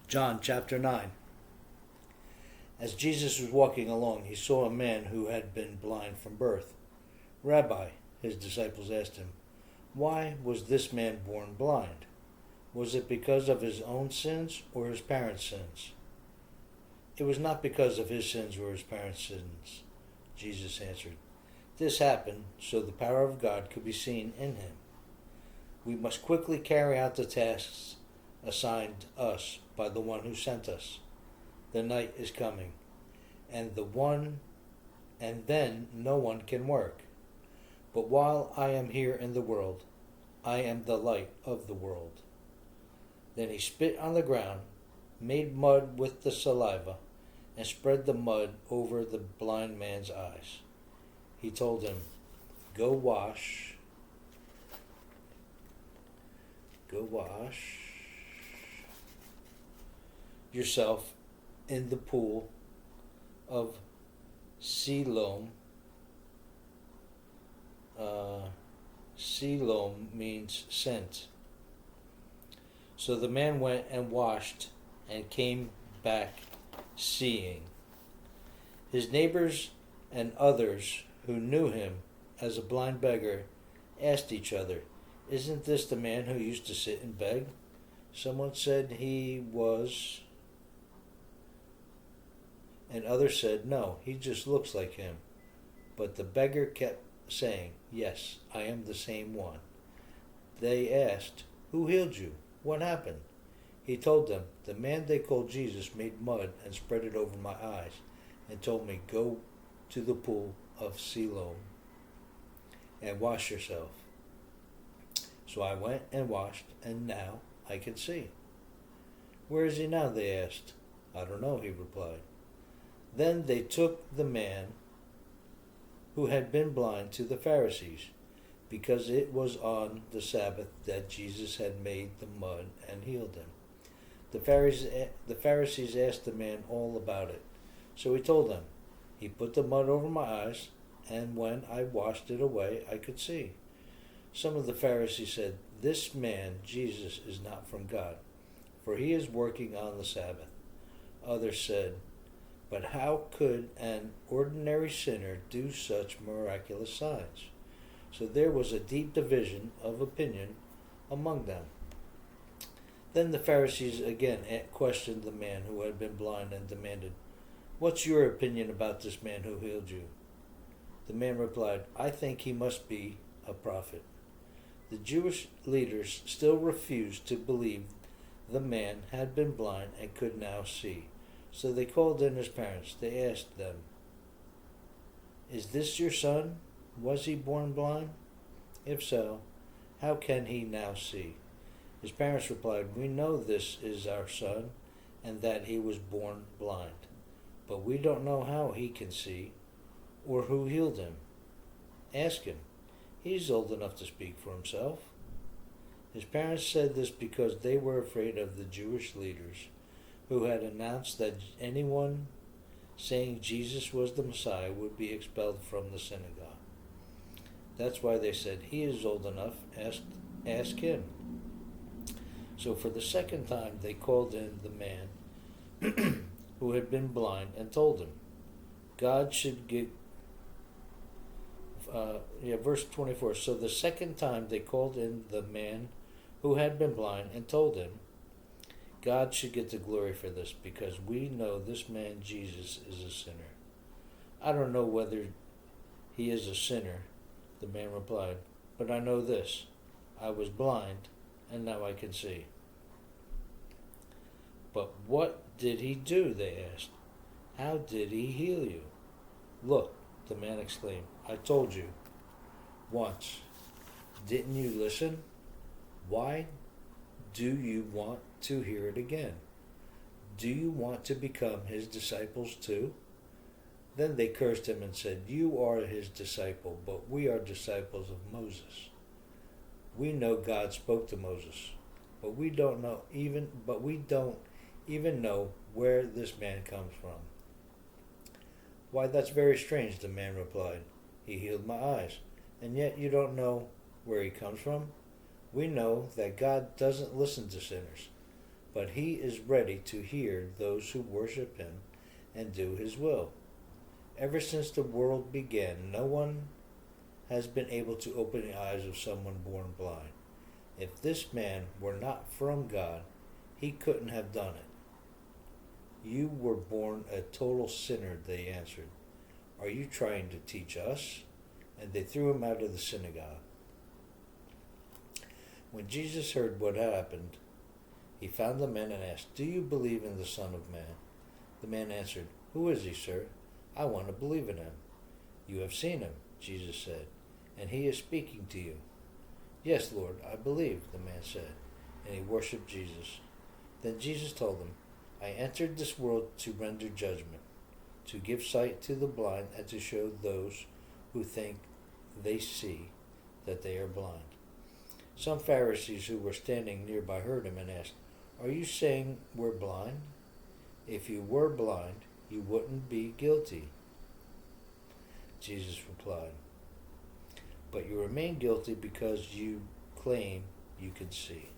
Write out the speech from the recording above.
John chapter 9. As Jesus was walking along, he saw a man who had been blind from birth. Rabbi, his disciples asked him, why was this man born blind? Was it because of his own sins or his parents' sins? It was not because of his sins or his parents' sins, Jesus answered. This happened so the power of God could be seen in him. We must quickly carry out the tasks assigned us by the one who sent us. The night is coming, and then no one can work. But while I am here in the world, I am the light of the world. Then he spit on the ground, made mud with the saliva, and spread the mud over the blind man's eyes. He told him, Go wash yourself in the pool of Siloam. Siloam means sent. So the man went and washed and came back seeing. His neighbors and others who knew him as a blind beggar asked each other, Isn't this the man who used to sit and beg? Someone said he was, and others said, No, he just looks like him. But the beggar kept saying, Yes, I am the same one. They asked, Who healed you? What happened? He told them, The man they called Jesus made mud and spread it over my eyes and told me, Go to the pool of Siloam and wash yourself. So I went and washed, and now I can see. Where is he now? They asked. I don't know, he replied. Then they took the man who had been blind to the Pharisees, because it was on the Sabbath that Jesus had made the mud and healed him. The Pharisees asked the man all about it. So he told them, He put the mud over my eyes, and when I washed it away, I could see. Some of the Pharisees said, This man, Jesus, is not from God, for he is working on the Sabbath. Others said, But how could an ordinary sinner do such miraculous signs? So there was a deep division of opinion among them. Then the Pharisees again questioned the man who had been blind and demanded, What's your opinion about this man who healed you? The man replied, I think he must be a prophet. The Jewish leaders still refused to believe the man had been blind and could now see. So they called in his parents. They asked them, Is this your son? Was he born blind? If so, how can he now see? His parents replied, We know this is our son and that he was born blind, but we don't know how he can see or who healed him. Ask him. He's old enough to speak for himself. His parents said this because they were afraid of the Jewish leaders who had announced that anyone saying Jesus was the Messiah would be expelled from the synagogue. That's why they said, He is old enough, ask him. So for the second time they called in the man who had been blind and told him, God should get verse 24. So the second time they called in the man who had been blind and told him, God should get the glory for this, because we know this man Jesus is a sinner. I don't know whether he is a sinner, the man replied, but I know this. I was blind, and now I can see. But what did he do? They asked. How did he heal you? Look, the man exclaimed, I told you once. Didn't you listen? Why do you want to hear it again? Do you want to become his disciples too? Then they cursed him and said, You are his disciple, but we are disciples of Moses. We know God spoke to Moses, but we don't even know where this man comes from. Why, that's very strange, the man replied. He healed my eyes, and yet you don't know where he comes from? We know that God doesn't listen to sinners, but he is ready to hear those who worship him and do his will. Ever since the world began, no one has been able to open the eyes of someone born blind. If this man were not from God, he couldn't have done it. You were born a total sinner, they answered. Are you trying to teach us? And they threw him out of the synagogue. When Jesus heard what had happened, he found the men and asked, Do you believe in the Son of Man? The man answered, Who is he, sir? I want to believe in him. You have seen him, Jesus said, and he is speaking to you. Yes, Lord, I believe, the man said, and he worshipped Jesus. Then Jesus told him, I entered this world to render judgment, to give sight to the blind, and to show those who think they see that they are blind. Some Pharisees who were standing nearby heard him and asked, Are you saying we're blind? If you were blind, you wouldn't be guilty. Jesus replied, But you remain guilty because you claim you can see.